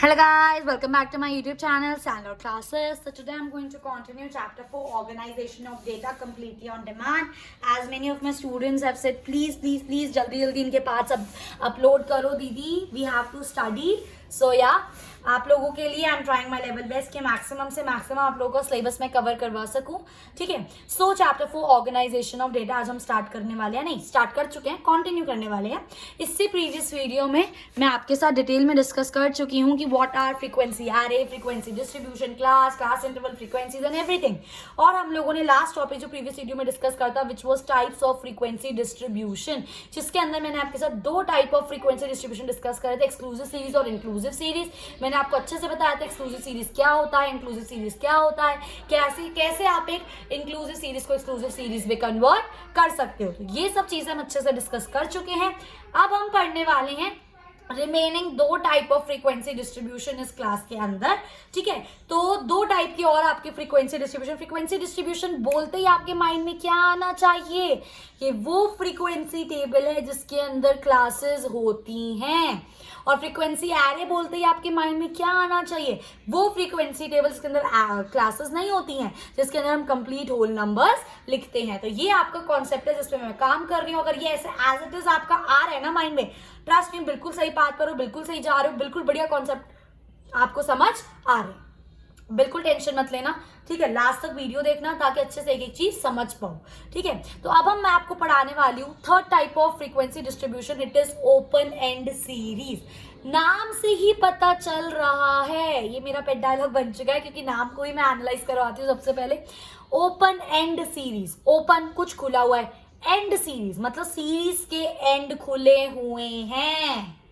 Hello guys, welcome back to my YouTube channel Standout Classes. So today I'm going to continue chapter 4 organization of data completely on demand. As many of my students have said, please जल्दी इनके पास अब upload करो दीदी, we have to study. So yeah, आप लोगों के लिए I am trying my level best कि मैक्सिमम से मैक्सिमम आप लोगों को सिलेबस में कवर करवा सकूं. ठीक है. So chapter 4 organisation of data आज हम स्टार्ट करने वाले हैं, नहीं स्टार्ट कर चुके हैं, कंटिन्यू करने वाले हैं. इससे प्रीवियस वीडियो में मैं आपके साथ डिटेल में डिस्कस कर चुकी हूं कि what are frequency, array frequency, distribution, class interval frequencies and everything. और हम लोगों ने लास्ट टॉपिक जो प्रीवियस वीडियो में डिस्कस करता which was types of frequency distribution, जिसके अंदर मैंने आपके साथ दो type of frequency distribution discuss करे थे, एक्सक्लूसिव सीरीज और इंक्लूसिव सीरीज. मैंने आपको अच्छे से बताया था एक्सक्लूसिव सीरीज क्या होता है, इंक्लूसिव सीरीज क्या होता है, कैसे आप एक इंक्लूसिव सीरीज को एक्सक्लूसिव सीरीज में कन्वर्ट कर सकते हो. तो ये सब चीजें हम अच्छे से डिस्कस कर चुके हैं. अब हम पढ़ने वाले हैं रिमेनिंग दो टाइप ऑफ फ्रीक्वेंसी डिस्ट्रीब्यूशन इस क्लास के अंदर. ठीक है. तो दो टाइप की और आपकी फ्रीक्वेंसी डिस्ट्रीब्यूशन बोलते ही आपके माइंड में क्या आना चाहिए कि वो फ्रीक्वेंसी टेबल है जिसके अंदर क्लासेस होती हैं. और फ्रीक्वेंसी एरे बोलते ही आपके माइंड में क्या आना चाहिए, वो फ्रीक्वेंसी टेबल जिसके अंदर क्लासेस नहीं होती हैं, जिसके अंदर हम कंप्लीट होल नंबर्स लिखते हैं. तो ये आपका कॉन्सेप्ट है जिसपे मैं काम कर रही हूँ. अगर ये ऐसे एज इट इज आपका आ रहा है ना माइंड में, ट्रस्ट में बिल्कुल सही बात पर हो, बिल्कुल सही जा रहे हो, बिल्कुल बढ़िया कॉन्सेप्ट आपको समझ आ रहे हैं. बिल्कुल टेंशन मत लेना. ठीक है. लास्ट तक वीडियो देखना ताकि अच्छे से एक एक चीज समझ पाओ. ठीक है. तो अब मैं आपको पढ़ाने वाली हूँ third type of frequency distribution. It is open end series. नाम से ही पता चल रहा है, ये मेरा पेट डायलॉग बन चुका है क्योंकि नाम को ही मैं एनालाइज करवाती हूँ सबसे पहले. Open end series. ओपन कुछ खुला हुआ है, एंड सीरीज मतलब सीरीज के एंड खुले हुए हैं.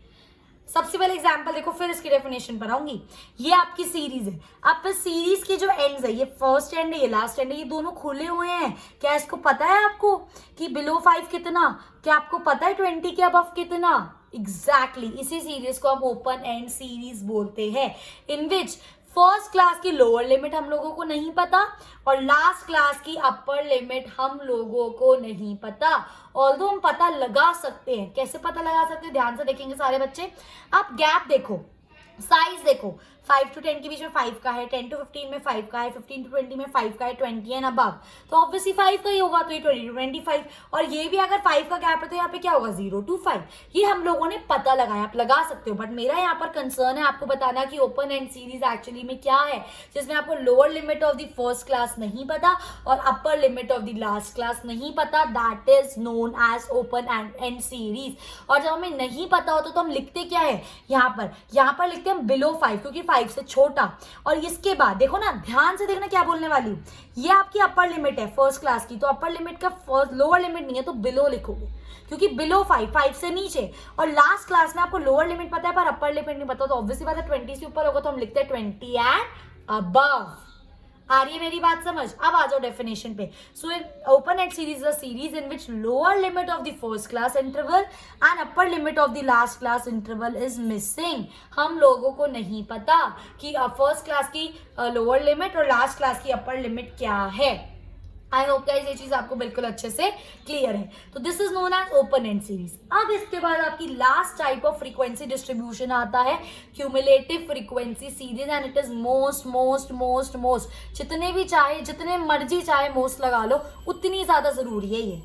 सबसे पहले एग्जांपल देखो, फिर इसकी डेफिनेशन पर आऊंगी. ये आपकी सीरीज है. अब सीरीज के जो एंड्स है, ये फर्स्ट एंड है, ये लास्ट एंड है, ये दोनों खुले हुए हैं. क्या इसको पता है आपको कि बिलो 5 कितना, क्या आपको पता है 20 के अबव कितना? एग्जैक्टली इसी सीरीज को हम ओपन एंड सीरीज बोलते हैं, इन विच फर्स्ट क्लास की लोअर लिमिट हम लोगों को नहीं पता और लास्ट क्लास की अपर लिमिट हम लोगों को नहीं पता. ऑल्दो हम पता लगा सकते हैं. कैसे पता लगा सकते हैं, ध्यान से देखेंगे सारे बच्चे. आप गैप देखो, साइज देखो. 5 to 10 के बीच में 5 का है, 10 to 15 में 5 का है, 15 to 20 में 5 का है, 20 एंड अबव तो ऑब्वियसली 5 का ही होगा. तो ये 20 to 25 और ये भी अगर 5 का गैप है तो यहाँ पे क्या होगा 0 to 5. ये हम लोगों ने पता लगाया, आप लगा सकते हो. बट मेरा यहाँ पर कंसर्न है आपको बताना कि ओपन एंड सीरीज एक्चुअली में क्या है, जिसमें आपको lower limit of the first class नहीं पता और upper limit of the last class नहीं पता. That is known as open end series. और जब हमें नहीं पता होता तो हम लिखते क्या है, यहाँ पर लिखते हैं हम बिलो 5 क्योंकि 5 से छोटा. और इसके बाद देखो ना, ध्यान से देखना क्या बोलने वाली हूँ. ये आपकी अपर लिमिट है फर्स्ट क्लास की, तो अपर लिमिट का फर्स्ट लोअर लिमिट नहीं है तो बिलो लिखोगे क्योंकि बिलो 5 से नीचे. और लास्ट क्लास में आपको लोअर लिमिट पता है पर अपर लिमिट नहीं पता, तो ऑब्वियसली बात है 20 से ऊपर होगा तो हम लिखते हैं 20 एंड अबव. आ रही है मेरी बात समझ? अब आ जाओ डेफिनेशन पे. So open end series a series in which lower limit of the first class interval and upper limit of the last class interval is missing. हम लोगों को नहीं पता कि फर्स्ट क्लास की लोअर लिमिट और लास्ट क्लास की upper limit क्या है. आई होप गाइस ये चीज आपको बिल्कुल अच्छे से क्लियर है. तो this is known as open end series. अब इसके बाद आपकी last type of frequency distribution आता है cumulative frequency series and it is most जितने मर्जी चाहे मोस्ट लगा लो, उतनी ज्यादा जरूरी है ये.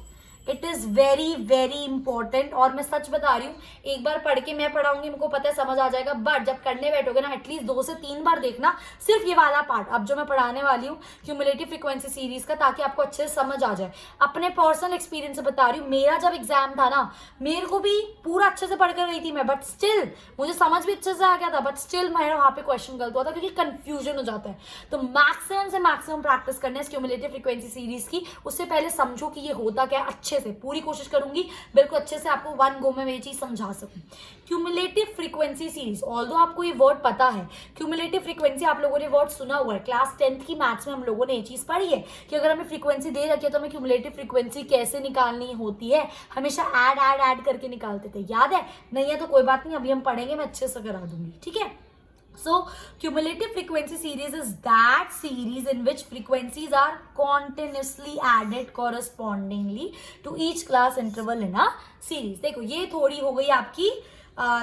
It is very very important. और मैं सच बता रही हूँ, एक बार पढ़ के मैं पढ़ाऊंगी, मुझको पता है समझ आ जाएगा, बट जब करने बैठोगे ना एटलीस्ट 2 से 3 बार देखना सिर्फ ये वाला पार्ट अब जो मैं पढ़ाने वाली हूँ क्यूमुलेटिव फ्रीक्वेंसी सीरीज का, ताकि आपको अच्छे से समझ आ जाए. अपने पर्सनल एक्सपीरियंस से बता रही हूँ, मेरा जब एग्जाम था ना, मेरे को भी पूरा अच्छे से पढ़ कर गई थी मैं, बट स्टिल मुझे समझ भी अच्छे से आ गया था, बट स्टिल मेरा वहाँ पे क्वेश्चन गलत हुआ था क्योंकि कंफ्यूजन हो जाता है. तो मैक्सिमम से मैक्सिमम प्रैक्टिस करना है क्यूमुलेटिव फ्रीक्वेंसी सीरीज की. उससे पहले समझो कि ये होता क्या है, अच्छे से पूरी कोशिश करूंगी बिल्कुल अच्छे से आपको वन गो में ये चीज समझा सकूं. क्यूमुलेटिव फ्रीक्वेंसी सीरीज, ऑल्दो आपको ये वर्ड पता है, क्यूमुलेटिव फ्रीक्वेंसी आप लोगों ने वर्ड सुना हुआ है. क्लास 10th की मैथ्स में हम लोगों ने ये चीज पढ़ी है कि अगर हमें फ्रीक्वेंसी दे रखी है तो हमें क्यूमुलेटिव फ्रीक्वेंसी कैसे निकालनी होती है. हमेशा ऐड करके निकालते थे, याद है? नहीं है तो कोई बात नहीं, अभी हम पढ़ेंगे, मैं अच्छे से करा दूंगी. ठीक है. So cumulative frequency series is that series in which frequencies are continuously added correspondingly to each class interval in a series. देखो ये थोड़ी हो गई आपकी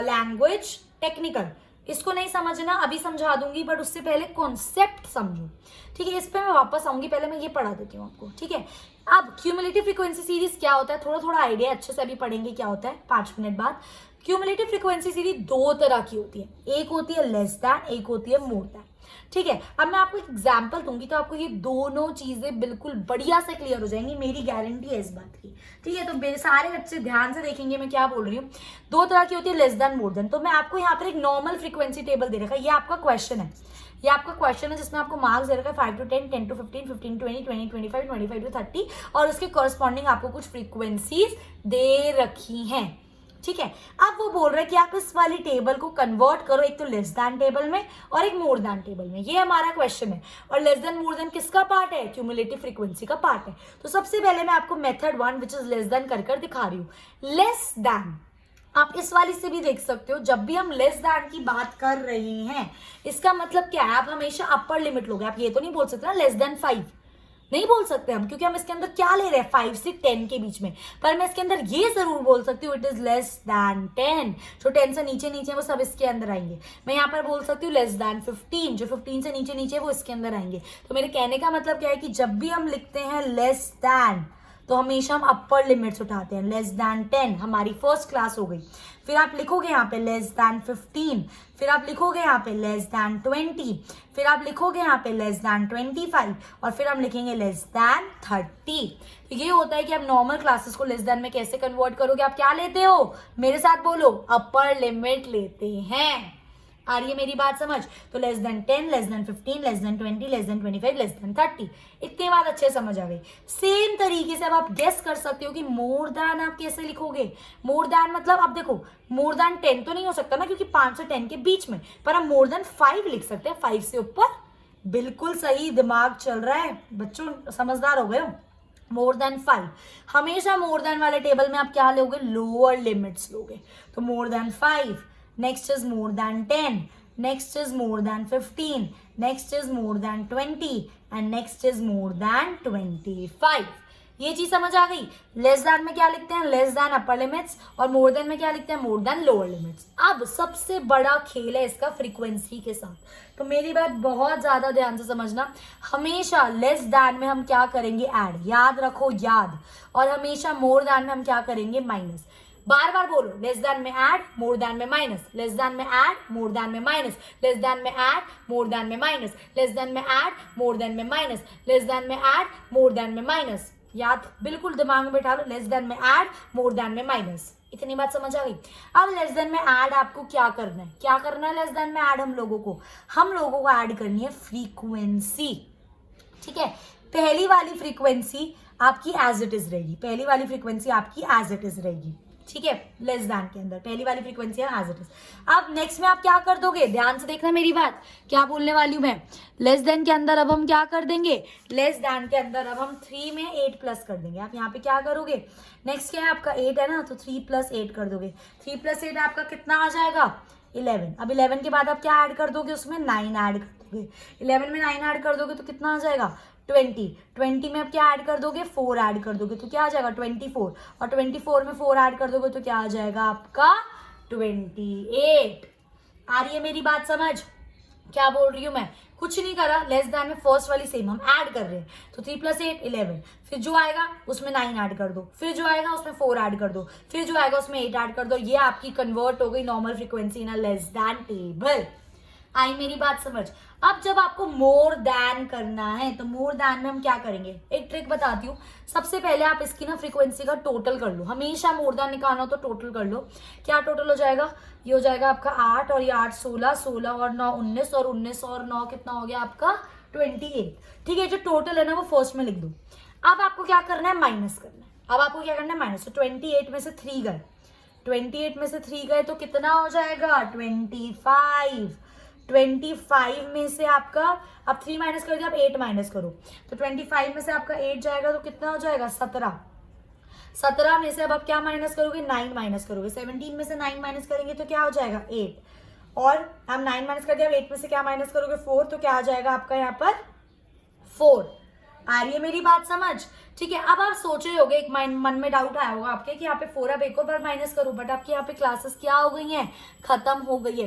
लैंग्वेज टेक्निकल. इसको नहीं समझना, अभी समझा दूंगी, बट उससे पहले कॉन्सेप्ट समझो, ठीक है। इस पे मैं वापस आऊंगी, पहले मैं ये पढ़ा देती हूँ आपको, ठीक है। अब क्यूमुलेटिव फ्रीक्वेंसी सीरीज क्या होता है, थोड़ा थोड़ा आइडिया अच्छे से अभी पढ़ेंगे क्या होता है 5 मिनट बाद। क्यूमुलेटिव फ्रीक्वेंसी सीरीज दो तरह की होती है, एक होती है लेस दैन, एक होती है मोर दैन, ठीक है। अब मैं आपको एक एग्जाम्पल दूंगी तो आपको ये दोनों चीजें बिल्कुल बढ़िया से क्लियर हो जाएंगी, मेरी गारंटी है इस बात की, ठीक है। तो सारे बच्चे ध्यान से देखेंगे मैं क्या बोल रही हूँ। दो तरह की होती है, लेस देन मोर देन। तो मैं आपको यहाँ पर एक नॉर्मल फ्रीक्वेंसी टेबल दे रखा है, ये आपका क्वेश्चन है, ये आपका क्वेश्चन है जिसमें आपको मार्क्स दे रखा है 5 to 10, 10 to 15, 15 to 20, 20 25, 25 to 30 और उसके कॉरस्पॉन्डिंग आपको कुछ फ्रीक्वेंसीज दे रखी हैं, ठीक है। अब वो बोल रहे हैं कि आप इस वाली टेबल को कन्वर्ट करो एक तो लेस दैन टेबल में और एक मोर दैन टेबल में, ये हमारा क्वेश्चन है। और लेस दैन मोर दैन किसका पार्ट है, क्यूमुलेटिव फ्रीक्वेंसी का पार्ट है। तो सबसे पहले मैं आपको method 1 which is less than कर दिखा रही हूँ। लेस दैन आप इस वाली से भी देख सकते हो, जब भी हम लेस दैन की बात कर रहे हैं इसका मतलब क्या है, आप हमेशा अपर लिमिट लोगे। आप ये तो नहीं बोल सकते ना लेस देन 5, नहीं बोल सकते हम, क्योंकि हम इसके अंदर क्या ले रहे हैं 5 से 10 के बीच में। पर मैं इसके अंदर ये जरूर बोल सकती हूँ इट इज लेस दैन 10, जो 10 से नीचे नीचे वो सब इसके अंदर आएंगे। मैं यहाँ पर बोल सकती हूँ लेस दैन 15, जो 15 से नीचे नीचे वो इसके अंदर आएंगे। तो मेरे कहने का मतलब क्या है कि जब भी हम लिखते हैं लेस दैन तो हमेशा हम अपर लिमिट्स उठाते हैं। लेस दैन 10 हमारी फर्स्ट क्लास हो गई, फिर आप लिखोगे यहाँ पे लेस दैन 15, फिर आप लिखोगे यहाँ पे लेस दैन 20, फिर आप लिखोगे यहाँ पे लेस दैन 25 और फिर हम लिखेंगे लेस दैन 30। तो ये होता है कि आप नॉर्मल क्लासेस को लेस दैन में कैसे कन्वर्ट करोगे, आप क्या लेते हो, मेरे साथ बोलो, अपर लिमिट लेते हैं। आ रही है मेरी बात समझ। तो less than 10, less than 15, less than 20, less than 25, less than 30, इतनी बात अच्छे समझ आ गई। सेम तरीके से अब आप गेस कर सकते हो कि मोर दैन आप कैसे लिखोगे। मोर दैन मतलब अब देखो, मोर दैन 10 तो नहीं हो सकता ना, क्योंकि 5 से 10 के बीच में, पर हम मोर देन 5 लिख सकते हैं, 5 से ऊपर। बिल्कुल सही, दिमाग चल रहा है बच्चों, समझदार हो गए हो। मोर देन 5, हमेशा मोर देन वाले टेबल में आप क्या लोगे, लोअर लिमिट्स लोगे। तो more than 5, next is more than 10, next is more than 15, next is more than 20 and next is more than 25। ये चीज समझ आ गई। लेस दैन में क्या लिखते हैं, लेस दैन अपर लिमिट्स, और मोर देन में क्या लिखते हैं, मोर देन लोअर लिमिट्स। अब सबसे बड़ा खेल है इसका फ्रीक्वेंसी के साथ। तो मेरी बात बहुत ज्यादा ध्यान से समझना, हमेशा लेस दैन में हम क्या करेंगे, ऐड, याद रखो याद, और हमेशा मोर दैन में हम क्या करेंगे, माइनस। बार बार बोलो, लेस दैन में ऐड, मोर दैन में माइनस, लेस दैन में ऐड, मोर दैन में माइनस, लेस दैन में ऐड, मोर दैन में माइनस, लेस दैन में ऐड, मोर दैन में माइनस, लेस दैन में ऐड, मोर दैन में माइनस। याद बिल्कुल दिमाग में बैठा लो, लेस दैन में ऐड, मोर दैन में माइनस। इतनी बात समझ आ गई। अब लेस दैन में ऐड आपको क्या करना है, क्या करना है लेस दैन में ऐड, हम लोगों को ऐड करनी है फ्रीक्वेंसी, ठीक है। पहली वाली फ्रीक्वेंसी आपकी एज इट इज रहेगी, पहली वाली फ्रीक्वेंसी आपकी एज इट इज रहेगी, ठीक है। लेस दैन के अंदर पहली वाली फ्रीक्वेंसी है एज इट इज। अब नेक्स्ट में आप क्या कर दोगे, ध्यान से देखना मेरी बात, क्या बोलने वाली हूं मैं। लेस देन के अंदर अब हम क्या कर देंगे, लेस दैन के अंदर अब हम 3 में 8 प्लस कर देंगे। आप यहाँ पे क्या करोगे, नेक्स्ट क्या है आपका 8 है ना, तो 3 + 8 कर दोगे। 3 + 8 आपका कितना आ जाएगा, 11। अब 11 के बाद आप क्या ऐड कर दोगे, उसमें 9 ऐड कर दोगे। 11 में 9 ऐड कर दोगे तो कितना आ जाएगा, 20। 20 में आप क्या ऐड कर दोगे, 4 ऐड कर दोगे तो क्या आ जाएगा, 24। और 24 में 4 ऐड कर दोगे तो क्या आ जाएगा आपका, 28। आ रही है मेरी बात समझ, क्या बोल रही हूं मैं, कुछ नहीं करा। लेस दैन में फर्स्ट वाली सेम हम ऐड कर रहे हैं, तो 3 + 8 11, फिर जो आएगा उसमें 9 ऐड कर दो, फिर जो आएगा उसमें 4 ऐड कर दो, फिर जो आएगा उसमें 8 ऐड कर दो। ये आपकी कन्वर्ट हो गई normal frequency in a less than table. आई मेरी बात समझ। अब जब आपको मोर दैन करना है तो मोर दैन में हम क्या करेंगे, एक ट्रिक बताती हूँ। सबसे पहले आप इसकी ना फ्रीक्वेंसी का टोटल कर लो, हमेशा मोर दैन निकालना हो तो टोटल कर लो। क्या टोटल हो जाएगा, ये हो जाएगा आपका 8 और ये 8 16, 16 और 9 19, और 19 और 9 कितना हो गया आपका 28। ठीक है, जो टोटल है ना वो फर्स्ट में लिख दो। अब आपको क्या करना है, माइनस करना है। अब आपको क्या करना है, माइनस। तो 28 में से 3 गए, 28 में से 3 गए तो कितना हो जाएगा, 25। 25 में से आपका, अब 3 माइनस कर दिया, अब 8 माइनस करो, तो 25 में से आपका 8 जाएगा तो कितना हो जाएगा, 17। 17 में से अब आप क्या माइनस करोगे, 9 माइनस करोगे। 17 में से 9 माइनस करेंगे तो क्या हो जाएगा, 8। और हम 9 माइनस कर दिया, अब 8 में से क्या माइनस करोगे, 4, तो क्या आ जाएगा आपका यहाँ पर 4। आ रही है मेरी बात समझ? ठीक है, अब आप सोच रहे होगे, एक मन में डाउट आया होगा आपके कि यहाँ पे 4 अब एक और बार माइनस करूं, बट आपके यहाँ पे क्लासेस क्या हो गई हैं, खत्म हो गई है।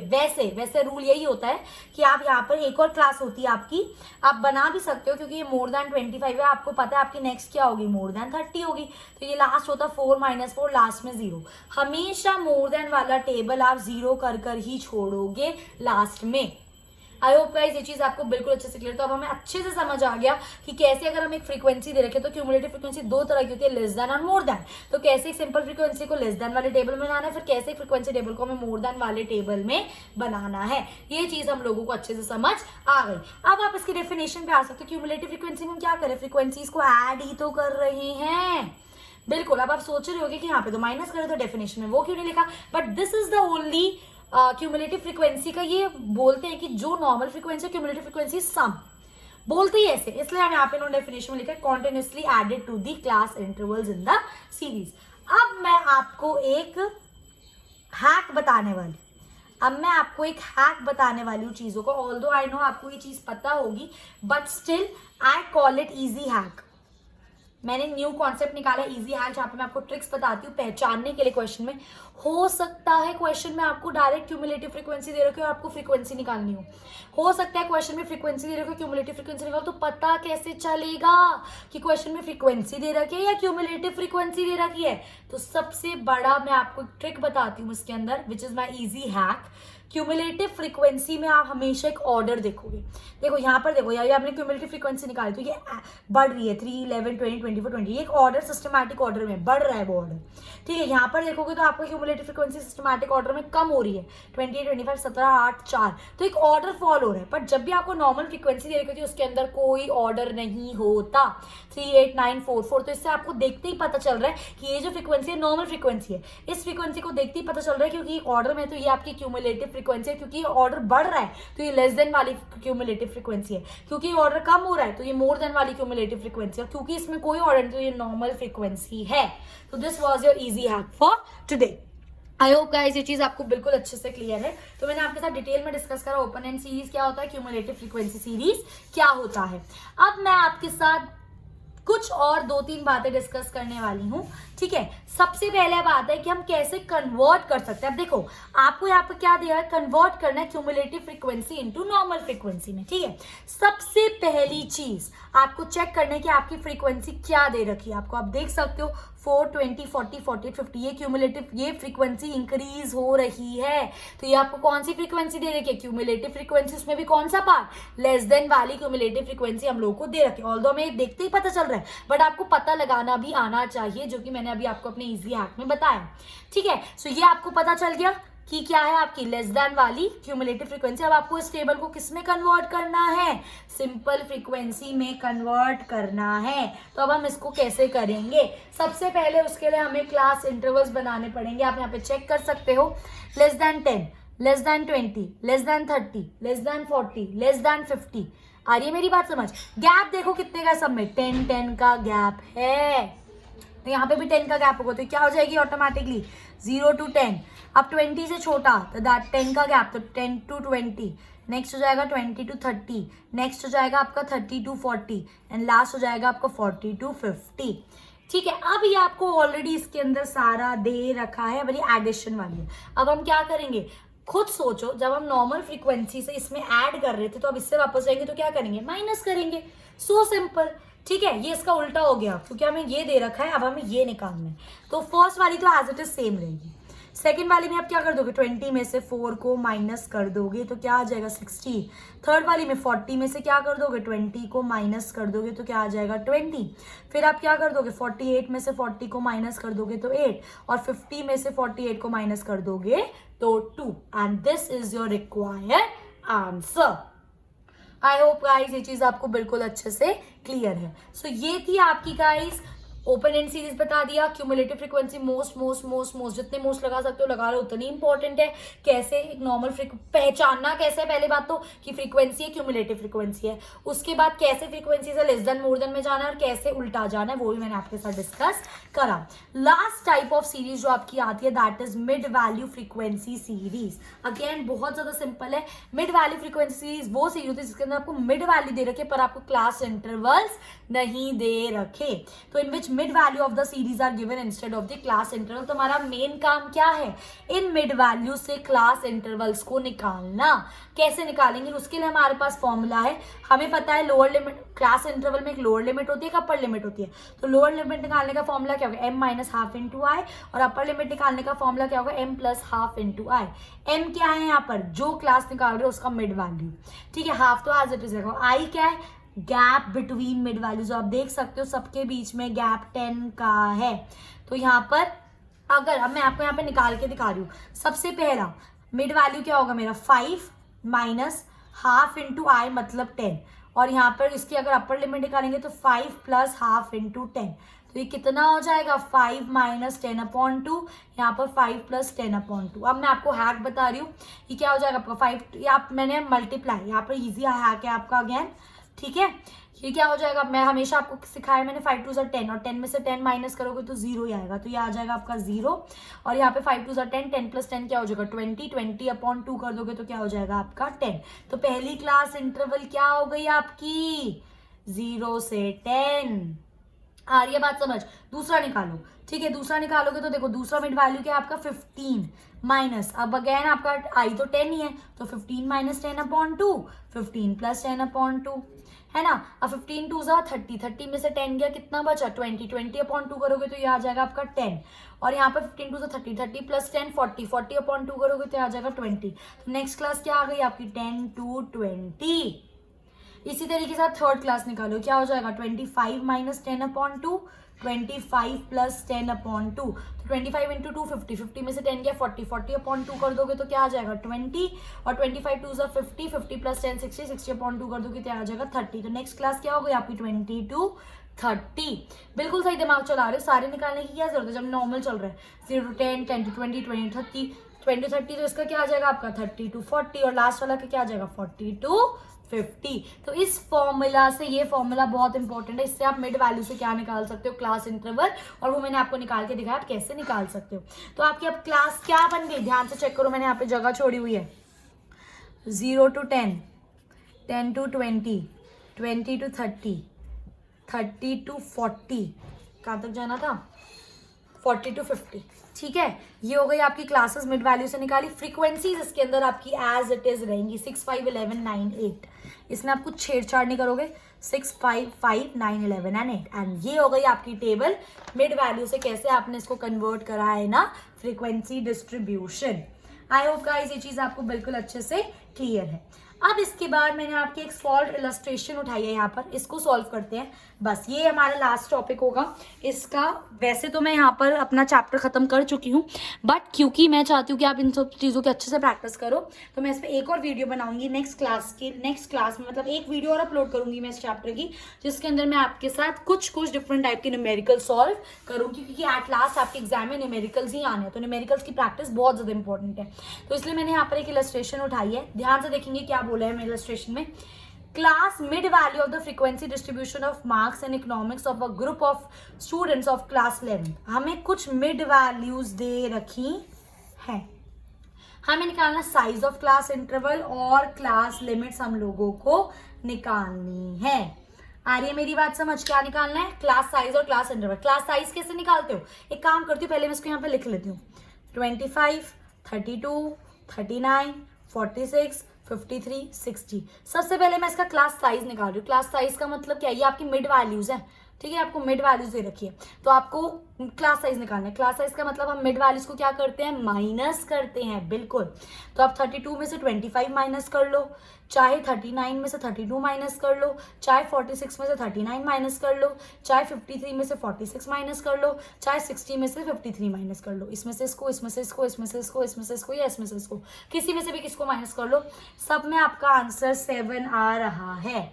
वैसे रूल यही होता है कि आप यहाँ पर एक और क्लास होती है आपकी, आप बना भी सकते हो क्योंकि ये मोर देन 25 है, आपको पता है आपकी नेक्स्ट क्या होगी, मोर देन 30 होगी। तो ये लास्ट होता 4 - 4, लास्ट में 0। हमेशा मोर देन वाला टेबल आप 0 कर ही छोड़ोगे लास्ट में। आई होप गाइस ये चीज आपको बिल्कुल अच्छे से क्लियर। तो अब हमें अच्छे से समझ आ गया कि कैसे अगर हम एक फ्रीक्वेंसी दे रखे तो क्यूमुलेटिव फ्रीक्वेंसी 2 तरह की होती है, लेस देन और मोर देन। तो कैसे एक सिंपल फ्रीक्वेंसी को लेस देन वाले टेबल में बनाना है, फिर कैसे एक फ्रीक्वेंसी टेबल को हमें मोर देन वाले टेबल में बनाना है, ये चीज हम लोगों को अच्छे से समझ आ गई। अब आप इसकी डेफिनेशन पे आ सकते हो। क्यूमुलेटिव फ्रीक्वेंसी में क्या करें, फ्रीक्वेंसीज को ऐड ही तो कर रहे हैं। बिल्कुल, अब आप सोच रहे होगे कि यहाँ पे तो माइनस करें तो डेफिनेशन में वो क्यों नहीं लिखा, but this is the only cumulative frequency का ये बोलते हैं कि जो नॉर्मल फ्रीक्वेंसी क्यूमुलेटिव फ्रीक्वेंसी सम बोलते ही ऐसे, इसलिए हम यहाँ पे नो डेफिनेशन में लिखा है continuously added to the class intervals in the series. अब मैं आपको एक हैक बताने वाली हूँ चीजों को, ऑल्दो आई नो आपको ये चीज पता होगी, but still I call it easy hack. मैंने न्यू कॉन्सेप्ट निकाला इजी हैक, जहाँ पे मैं आपको ट्रिक्स बताती हूँ पहचानने के लिए। क्वेश्चन में हो सकता है क्वेश्चन में आपको डायरेक्ट क्यूमुलेटिव फ्रीक्वेंसी दे रखी हो, आपको फ्रीक्वेंसी निकालनी हो सकता है क्वेश्चन में फ्रीक्वेंसी दे रखी हो, क्यूमुलेटिव फ्रीक्वेंसी निकालो, तो पता कैसे चलेगा कि क्वेश्चन में फ्रीक्वेंसी दे रखी है या क्यूमुलेटिव फ्रीक्वेंसी दे रखी है? तो सबसे बड़ा मैं आपको ट्रिक बताती हूँ इसके अंदर, which is my easy hack. Cumulative frequency में आप हमेशा एक ऑर्डर देखोगे। देखो यहाँ पर देखो, यार आपने क्यूमुलेटिव फ्रीक्वेंसी निकाली तो ये बढ़ रही है 3, 11, 20, 24, 20, ये एक ऑर्डर सिस्टमैटिक ऑर्डर में बढ़ रहा है वो ऑर्डर। ठीक है, यहाँ पर देखोगे तो आपको क्यूमुलेटिव फ्रीक्वेंसी सिस्टमैटिक ऑर्डर में कम हो रही है, 28, 25, 17, 8, 4, तो एक ऑर्डर फॉलो हो रहा है। पर जब भी आपको नॉर्मल फ्रीक्वेंसी दे रही होती है उसके अंदर कोई ऑर्डर नहीं होता, 3, 8, 9, 4, 4। तो इससे आपको देखते ही पता चल रहा है कि ये जो फ्रीक्वेंसी है नॉर्मल फ्रीक्वेंसी है। इस फ्रीक्वेंसी को देखते ही पता चल रहा है क्योंकि ऑर्डर में तो ये आपकी क्यूमुलेटिव फ्रीक्वेंसी है, क्योंकि ऑर्डर बढ़ रहा है तो ये लेस देन वाली क्यूमुलेटिव फ्रीक्वेंसी है, क्योंकि ऑर्डर कम हो रहा है तो ये मोर देन वाली क्यूमुलेटिव फ्रीक्वेंसी है, क्योंकि इसमें कोई ऑर्डर नहीं तो ये नॉर्मल फ्रीक्वेंसी है। तो this was your easy hack for today. I hope guys ये चीज आपको बिल्कुल अच्छे से क्लियर है। तो मैंने आपके साथ डिटेल में डिस्कस करा ओपन एंड सीरीज क्या होता है, क्यूमुलेटिव फ्रीक्वेंसी सीरीज क्या होता है। अब मैं आपके साथ कुछ और 2-3 बातें डिस्कस करने वाली हूँ। ठीक है, सबसे पहले बात है कि हम कैसे कन्वर्ट कर सकते हैं। अब देखो आपको यहाँ पे क्या दिया है, कन्वर्ट करना है cumulative frequency into normal frequency में। ठीक है, सबसे पहली चीज आपको चेक करने की आपकी फ्रीक्वेंसी क्या दे रखी है। आपको आप देख सकते हो 4, 20, 40, 48, 50 ये क्यूमुलेटिव, ये फ्रीक्वेंसी इंक्रीज हो रही है। तो ये आपको कौन सी फ्रीक्वेंसी दे रखी है, क्यूमुलेटिव फ्रीक्वेंसी। उसमें भी कौन सा पार्ट, लेस देन वाली क्यूमुलेटिव फ्रीक्वेंसी हम लोगों को दे रखी है। ऑल्दो हमें देखते ही पता चल रहा है, बट आपको पता लगाना भी आना चाहिए, जो कि मैंने अभी आपको अपने इजी हैक में बताया। ठीक है, सो ये आपको पता चल गया कि क्या है आपकी लेस देन वाली क्यूमुलेटिव फ्रीक्वेंसी। अब आपको इस टेबल को किस में कन्वर्ट करना है, सिंपल फ्रीक्वेंसी में कन्वर्ट करना है। तो अब हम इसको कैसे करेंगे, सबसे पहले उसके लिए हमें क्लास इंटरवल्स बनाने पड़ेंगे। आप यहाँ पे चेक कर सकते हो, less than 10, less than 20, less than 30, less than 40, less than 50। आ रही है मेरी बात समझ? गैप देखो कितने का, सब में 10 का गैप है, तो यहाँ पे भी 10 का गैप होगा, तो क्या हो जाएगी ऑटोमेटिकली 0 to 10। अब 20 से छोटा तो दैट 10 का गैप, तो 10 to 20, नेक्स्ट हो जाएगा 20 to 30, नेक्स्ट हो जाएगा आपका 30 to 40 एंड लास्ट हो जाएगा आपका 40 to 50। ठीक है, अब ये आपको ऑलरेडी इसके अंदर सारा दे रखा है, अब ये एडिशन वाली है। अब हम क्या करेंगे, खुद सोचो, जब हम नॉर्मल फ्रीक्वेंसी से इसमें ऐड कर रहे थे तो अब इससे वापस जाएंगे तो क्या करेंगे, माइनस करेंगे। So simple. ठीक है, ये इसका उल्टा हो गया क्योंकि हमें ये दे रखा है, अब हमें ये निकालना है। तो फर्स्ट वाली तो एज इट इज सेम रहेगी। सेकेंड वाली में आप क्या कर दोगे, 20 में से 4 को माइनस कर दोगे तो क्या आ जाएगा 60। थर्ड वाली में 40 में से क्या कर दोगे, 20 को माइनस कर दोगे तो क्या आ जाएगा 20। फिर आप क्या कर दोगे, 48 में से 40 को माइनस कर दोगे तो 8, और 50 में से 48 को माइनस कर दोगे तो 2। And this is your required answer. I hope guys ये चीज आपको बिल्कुल अच्छे से क्लियर है। सो ये थी आपकी गाइज ओपन एंड सीरीज बता दिया, क्यूमुलेटिव फ्रीक्वेंसी मोस्ट जितने मोस्ट लगा सकते हो लगा लो, उतनी इंपॉर्टेंट है। कैसे एक नॉर्मल पहचानना कैसे है, पहले बात तो कि फ्रीक्वेंसी है क्यूमुलेटिव फ्रीक्वेंसी है, उसके बाद कैसे फ्रीक्वेंसी से लेस देन मोर देन में जाना है और कैसे उल्टा जाना है वो भी मैंने आपके साथ डिस्कस करा। लास्ट टाइप ऑफ सीरीज जो आपकी आती है that is mid value frequency series. Again बहुत ज्यादा सिंपल है, मिड वैल्यू फ्रीक्वेंसी सीरीज वो सीरीज होती है जिसके अंदर आपको मिड वैल्यू दे रखे पर आपको क्लास इंटरवल्स नहीं दे रखे, तो in which mid value of the series are given instead of the class interval. तो हमारा मेन काम क्या है, इन मिड वैल्यू से क्लास इंटरवल्स को निकालना। कैसे निकालेंगे, उसके लिए हमारे पास फॉर्मूला है, हमें पता है लोअर लिमिट, क्लास इंटरवल में एक लोअर लिमिट होती है, एक अपर लिमिट होती है, तो लोअर लिमिट निकालने का फॉर्मूला क्या होगा, m माइनस हाफ इंटू आई, और अपर लिमिट निकालने का फॉर्मूला क्या होगा, m प्लस हाफ इंटू आई। m क्या है यहाँ पर, जो क्लास निकाल रहे हो उसका मिड वैल्यू, ठीक है, हाफ तो एज इट इज रखो। आई क्या है, गैप बिटवीन मिड वैल्यूज, आप देख सकते हो सबके बीच में गैप 10 का है। तो यहाँ पर अगर अब मैं आपको यहाँ पे निकाल के दिखा रही हूँ, सबसे पहला मिड वैल्यू क्या होगा मेरा 5 माइनस हाफ इंटू आई मतलब 10, और यहाँ पर इसकी अगर अपर लिमिट निकालेंगे तो 5 प्लस हाफ इंटू 10, तो ये कितना हो जाएगा 5 माइनस 10 अपॉन 2, यहाँ पर 5 प्लस 10 अपॉन 2। अब मैं आपको हैक बता रही हूँ, ये क्या हो जाएगा आपका 5, या मैंने मल्टीप्लाई, यहाँ पर ईजी हैक है आपका अगेन, ठीक है। ये क्या हो जाएगा, मैं हमेशा आपको सिखाया मैंने 5 टू 10, और 10 में से 10 माइनस करोगे तो 0 ही आएगा, तो ये आ जाएगा आपका 0, और यहाँ पे 5 टू 10, 10 प्लस 10 क्या हो जाएगा 20, 20 अपॉन 2 कर दोगे तो क्या हो जाएगा आपका 10। तो पहली क्लास इंटरवल क्या हो गई आपकी 0 से 10। आ रही है बात समझ। दूसरा निकालो, ठीक है, दूसरा निकालोगे तो देखो दूसरा मिड वैल्यू क्या है आपका 15 माइनस, अब अगेन आपका आई तो 10 ही है, तो 15 माइनस 10 अपॉन 2, 15 प्लस 10 अपॉन 2, है ना। अब 15 टू 30, 30 में से 10 गया कितना बचा 20, 20 अपॉन 2 करोगे तो ये आ जाएगा आपका 10, और यहाँ पर 15 टू 30, 30 प्लस 10 40, 40 अपॉन 2 करोगे तो आ जाएगा 20। तो नेक्स्ट क्लास क्या आ गई आपकी 10 टू 20। इसी तरीके से थर्ड क्लास निकालो, क्या हो जाएगा 25 माइनस 10 अपॉन 2, 25 प्लस 10 अपॉन 2, तो 25 इंटू 2 50, 50 में से 10 गया 40, 40 अपॉन 2 कर दोगे तो क्या आ जाएगा 20, और 25 टू 50, 50 प्लस 10 60, 60 अपॉन 2 कर दोगे तो आ जाएगा 30। तो नेक्स्ट क्लास क्या हो गई आपकी 20 टू 30। बिल्कुल सही दिमाग चला रहे हो, सारे निकालने की क्या जरूरत है जब नॉर्मल चल रहा है, 0 टू 10, 10 टू 20, 20 टू 30, 20 टू 30, तो इसका क्या आ जाएगा आपका 30 टू 40, और लास्ट वाला का क्या आ जाएगा 40 टू 50। तो इस फॉर्मूला से, ये फॉर्मूला बहुत इंपॉर्टेंट है, इससे आप मिड वैल्यू से क्या निकाल सकते हो क्लास इंटरवल, और वो मैंने आपको निकाल के दिखाया आप कैसे निकाल सकते हो। तो आपकी अब क्लास क्या बन गई, ध्यान से चेक करो, मैंने यहाँ पे जगह छोड़ी हुई है, 0 टू 10, 10 टू 20, 20 टू 30, 30 टू 40, कहाँ तक जाना था 40 टू 50, ठीक है। ये हो गई आपकी क्लासेस मिड वैल्यू से निकाली। फ्रीक्वेंसीज इसके अंदर आपकी एज इट इज रहेंगी 6, 5, 11, 9, 8, इसमें आप कुछ छेड़छाड़ नहीं करोगे, 6, 5, 5, 9, 11 एंड 8, एंड ये हो गई आपकी टेबल मिड वैल्यू से कैसे आपने इसको कन्वर्ट करा है ना frequency distribution. I hope guys ये चीज आपको बिल्कुल अच्छे से क्लियर है। अब इसके बाद मैंने आपकी एक सॉल्व इलस्ट्रेशन उठाई है यहाँ पर, इसको सॉल्व करते हैं, बस ये हमारा लास्ट टॉपिक होगा इसका। वैसे तो मैं यहाँ पर अपना चैप्टर खत्म कर चुकी हूँ, बट क्योंकि मैं चाहती हूँ कि आप इन सब चीज़ों की अच्छे से प्रैक्टिस करो, तो मैं इस पर एक और वीडियो बनाऊंगी नेक्स्ट क्लास में, मतलब एक वीडियो और अपलोड करूंगी मैं इस चैप्टर की, जिसके अंदर मैं आपके साथ कुछ डिफरेंट टाइप के न्यूमेरिकल सॉल्व करूंगी, क्योंकि एट लास्ट आपके एग्जाम में न्यूमेरिकल्स ही आने हैं, तो न्यूमेरिकल्स की प्रैक्टिस बहुत ज़्यादा इंपॉर्टेंट है। तो इसलिए मैंने यहाँ पर एक इलस्ट्रेशन उठाई है, ध्यान से देखेंगे क्या बोला है मेरे इलस्ट्रेशन में। Class mid value of the frequency distribution of marks and economics of a group of students of class 11। हमें कुछ mid values दे रखी हैं, हमें निकालना साइज ऑफ क्लास इंटरवल और क्लास लिमिट्स हम लोगों को निकालनी है। आ रही है मेरी बात समझ, क्या निकालना है क्लास साइज और क्लास इंटरवल। क्लास साइज कैसे निकालते हो, एक काम करती हूँ पहले मैं इसको यहाँ पे लिख लेती हूँ, 25, 32, 39, 46, 53, 60। सबसे पहले मैं इसका क्लास साइज निकाल रही हूँ। क्लास साइज का मतलब क्या है, ये आपकी मिड वैल्यूज है, ठीक है, आपको मिड वैल्यूज दे रखी है, तो आपको क्लास साइज निकालना है। क्लास साइज का मतलब हम मिड वैल्यूज को क्या करते हैं, माइनस करते हैं, बिल्कुल। तो आप 32 में से 25 माइनस कर लो, चाहे 39 में से 32 माइनस कर लो, चाहे 46 में से 39 माइनस कर लो, चाहे 53 में से 46 माइनस कर लो, चाहे 60 में से 53 माइनस कर लो, इसमें से इसको, इसमें से इसको, इसमें से इसको, इसमें से इसको, या इसमें से इसको, किसी में से भी किसको माइनस कर लो, सब में आपका आंसर 7 आ रहा है।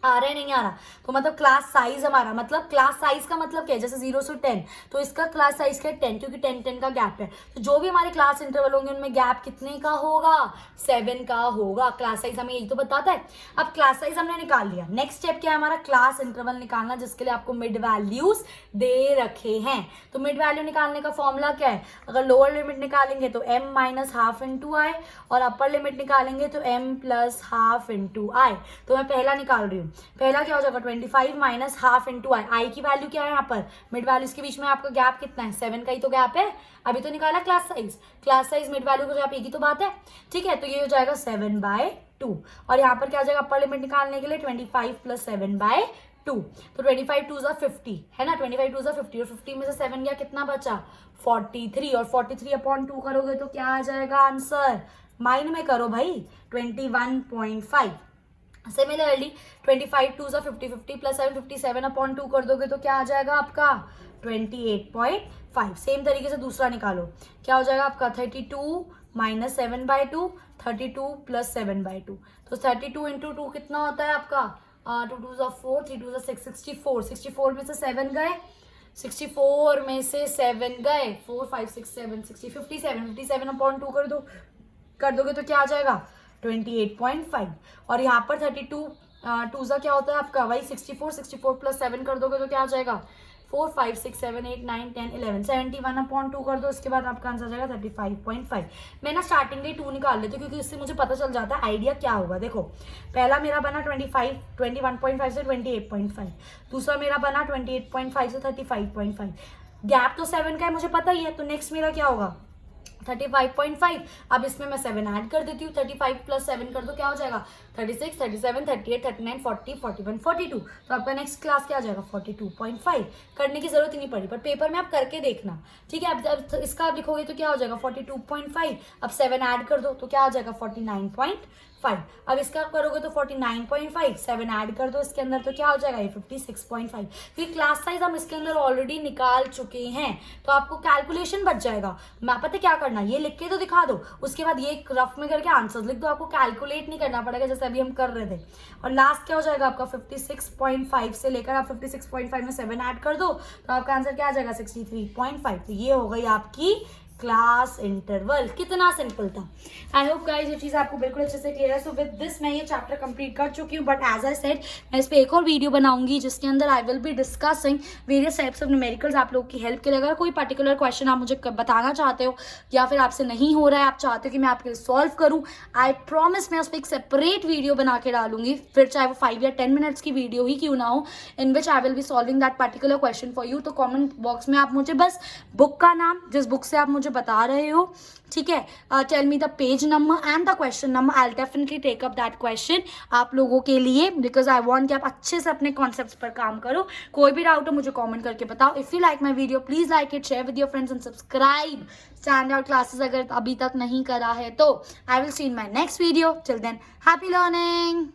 आ रहा है नहीं आ रहा, तो मतलब क्लास साइज हमारा, मतलब क्लास साइज का मतलब क्या है, जैसे 0 से 10 तो इसका क्लास साइज क्या है 10, क्योंकि 10 का गैप है। तो जो भी हमारे क्लास इंटरवल होंगे उनमें गैप कितने का होगा, 7 का होगा। क्लास साइज हमें यही तो बताता है। अब क्लास साइज हमने निकाल लिया, नेक्स्ट स्टेप क्या है हमारा, क्लास इंटरवल निकालना, जिसके लिए आपको मिड वैल्यूज दे रखे हैं। तो मिड वैल्यू निकालने का फॉर्मूला क्या है, अगर लोअर लिमिट निकालेंगे तो m माइनस हाफ इंटू आई, और अपर लिमिट निकालेंगे तो m प्लस हाफ इंटू आई। तो मैं पहला निकाल रही हूँ, पहला क्या हो जाएगा 25 माइनस हाफ इंटू आई। आई की वैल्यू क्या है यहाँ पर, मिड वैल्यूज के बीच में आपका गैप कितना है, 7 का ही तो गैप है। अभी तो निकाला क्लास साइज मिड वैल्यू का गैप, एक ही तो बात है, ठीक है। तो ये हो जाएगा 7/2, और यहाँ पर क्या आ जाएगा अपर लिमिट निकालने के लिए 25 प्लस 7/2, तो 25 2 50 है ना, 25 2 50, और 50 में से 7 गया कितना बचा 43, और 43/2 करोगे तो क्या आ जाएगा आंसर, माइंड में करो भाई 21.5। सिमिलरली 25 2 50 50 प्लस 7 57/2 कर दोगे तो क्या आ जाएगा आपका 28.5। सेम तरीके से दूसरा निकालो, क्या हो जाएगा आपका 32 माइनस 7/2, 32 प्लस 7/2, तो 32 इंटू 2 कितना होता है आपका 2 2 4, 3 2 6, 64, 64 में से 7 गए, 64 में से 7 गए, 4 5 6 7 60 57/2 कर दोगे तो क्या आ जाएगा 28.5। और यहाँ पर 32 2 क्या होता है आपका भाई 64 प्लस 7 कर दोगे तो क्या आ जाएगा 4 5 6 7 8 9 10 11 71/2 कर दो, इसके बाद आपका आंसर आ जाएगा 35.5। मैं ना स्टार्टिंग में 2 निकाल लेती हूँ क्योंकि इससे मुझे पता चल जाता है आइडिया क्या होगा। देखो पहला मेरा बना 21.5 से 28.5, दूसरा मेरा बना 28.5 से 35.5, गैप तो 7 का है मुझे पता ही है। तो नेक्स्ट मेरा क्या होगा 35.5। अब इसमें मैं 7 ऐड कर देती हूँ, 35 प्लस 7 कर दो क्या हो जाएगा 36 37 38 39 40 41 42। तो आपका नेक्स्ट क्लास क्या आ जाएगा 42.5। करने की जरूरत ही नहीं पड़ी, पर पेपर में आप करके देखना, ठीक है। अब इसका आप लिखोगे तो क्या हो जाएगा 42.5, अब 7 ऐड कर दो तो क्या आ जाएगा 49.5। अब इसका करोगे तो 49.5, 7 ऐड कर दो इसके अंदर तो क्या हो जाएगा ये 56.5, क्योंकि क्लास साइज हम इसके अंदर ऑलरेडी निकाल चुके हैं। तो आपको कैलकुलेशन बच जाएगा। मैं पता क्या करना, ये लिख के तो दिखा दो, उसके बाद ये रफ में करके आंसर लिख दो, आपको कैलकुलेट नहीं करना पड़ेगा जैसे अभी हम कर रहे थे। और लास्ट क्या हो जाएगा आपका 56.5 से लेकर आप 56.5 में 7 ऐड कर दो तो आपका आंसर क्या आ जाएगा 63.5। तो ये हो गई आपकी क्लास इंटरवल। कितना सिंपल था। आई होप गाइस ये चीज़ आपको बिल्कुल अच्छे से क्लियर है। सो विद दिस मैं ये चैप्टर कंप्लीट कर चुकी हूँ, बट एज आई सेड मैं इस पर एक और वीडियो बनाऊंगी जिसके अंदर आई will be discussing various types of numericals आप लोगों की हेल्प के लिए। अगर कोई पर्टिकुलर क्वेश्चन आप मुझे बताना चाहते हो या फिर आपसे नहीं हो रहा है, आप चाहते हो कि मैं आपके लिए सॉल्व करूँ, आई प्रॉमिस मैं उस पर एक सेपरेट वीडियो बना के डालूंगी, फिर चाहे वो 5 या 10 मिनट्स की वीडियो ही क्यों ना हो, in which I will be solving that particular question for you. तो कॉमेंट बॉक्स में आप मुझे बस बुक का नाम, जिस बुक से आप मुझे बता रहे हो, ठीक है, tell me the page number and the question number, I will definitely take up that question आप लोगों के लिए, बिकॉज आई वांट कि आप अच्छे से अपने कॉन्सेप्ट्स पर काम करो। कोई भी डाउट हो मुझे कमेंट करके बताओ। If you like my video please like it, share with your friends and subscribe stand out classes अगर अभी तक नहीं करा है तो। I will see in my next video, till than happy learning.